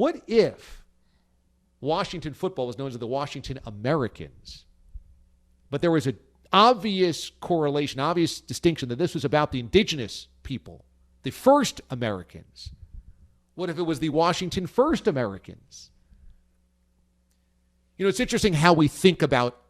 What if Washington football was known as the Washington Americans, but there was an obvious correlation, obvious distinction that this was about the indigenous people, the first Americans? What if it was the Washington First Americans? You know, it's interesting how we think about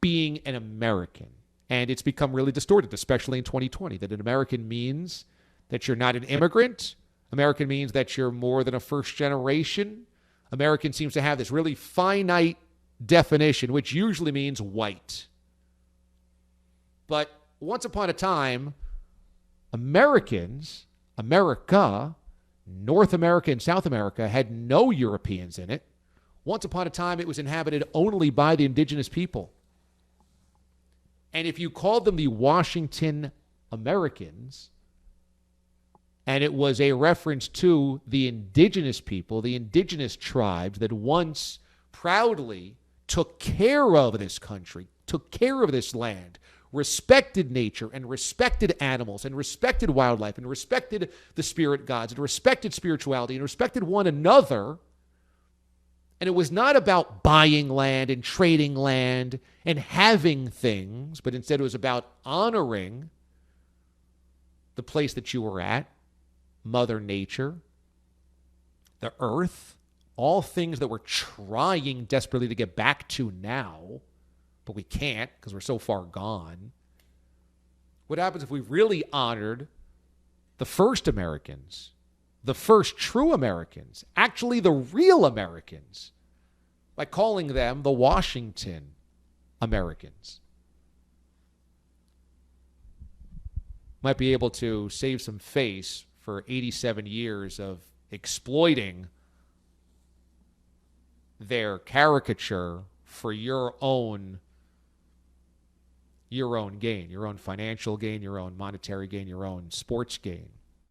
being an American, and it's become really distorted, especially in 2020, that an American means that you're not an immigrant. American means that you're more than a first generation. American seems to have this really finite definition, which usually means white. But once upon a time, Americans, America, North America and South America had no Europeans in it. Once upon a time, it was inhabited only by the indigenous people. And if you called them the Washington Americans, and it was a reference to the indigenous people, the indigenous tribes that once proudly took care of this country, took care of this land, respected nature and respected animals and respected wildlife and respected the spirit gods and respected spirituality and respected one another. And it was not about buying land and trading land and having things, but instead it was about honoring the place that you were at, Mother Nature, the earth, all things that we're trying desperately to get back to now, but we can't because we're so far gone. What happens if we really honored the first Americans, the first true Americans, actually the real Americans, by calling them the Washington Americans? Might be able to save some face for 87 years of exploiting their caricature for your own gain, your own financial gain, your own monetary gain, your own sports gain.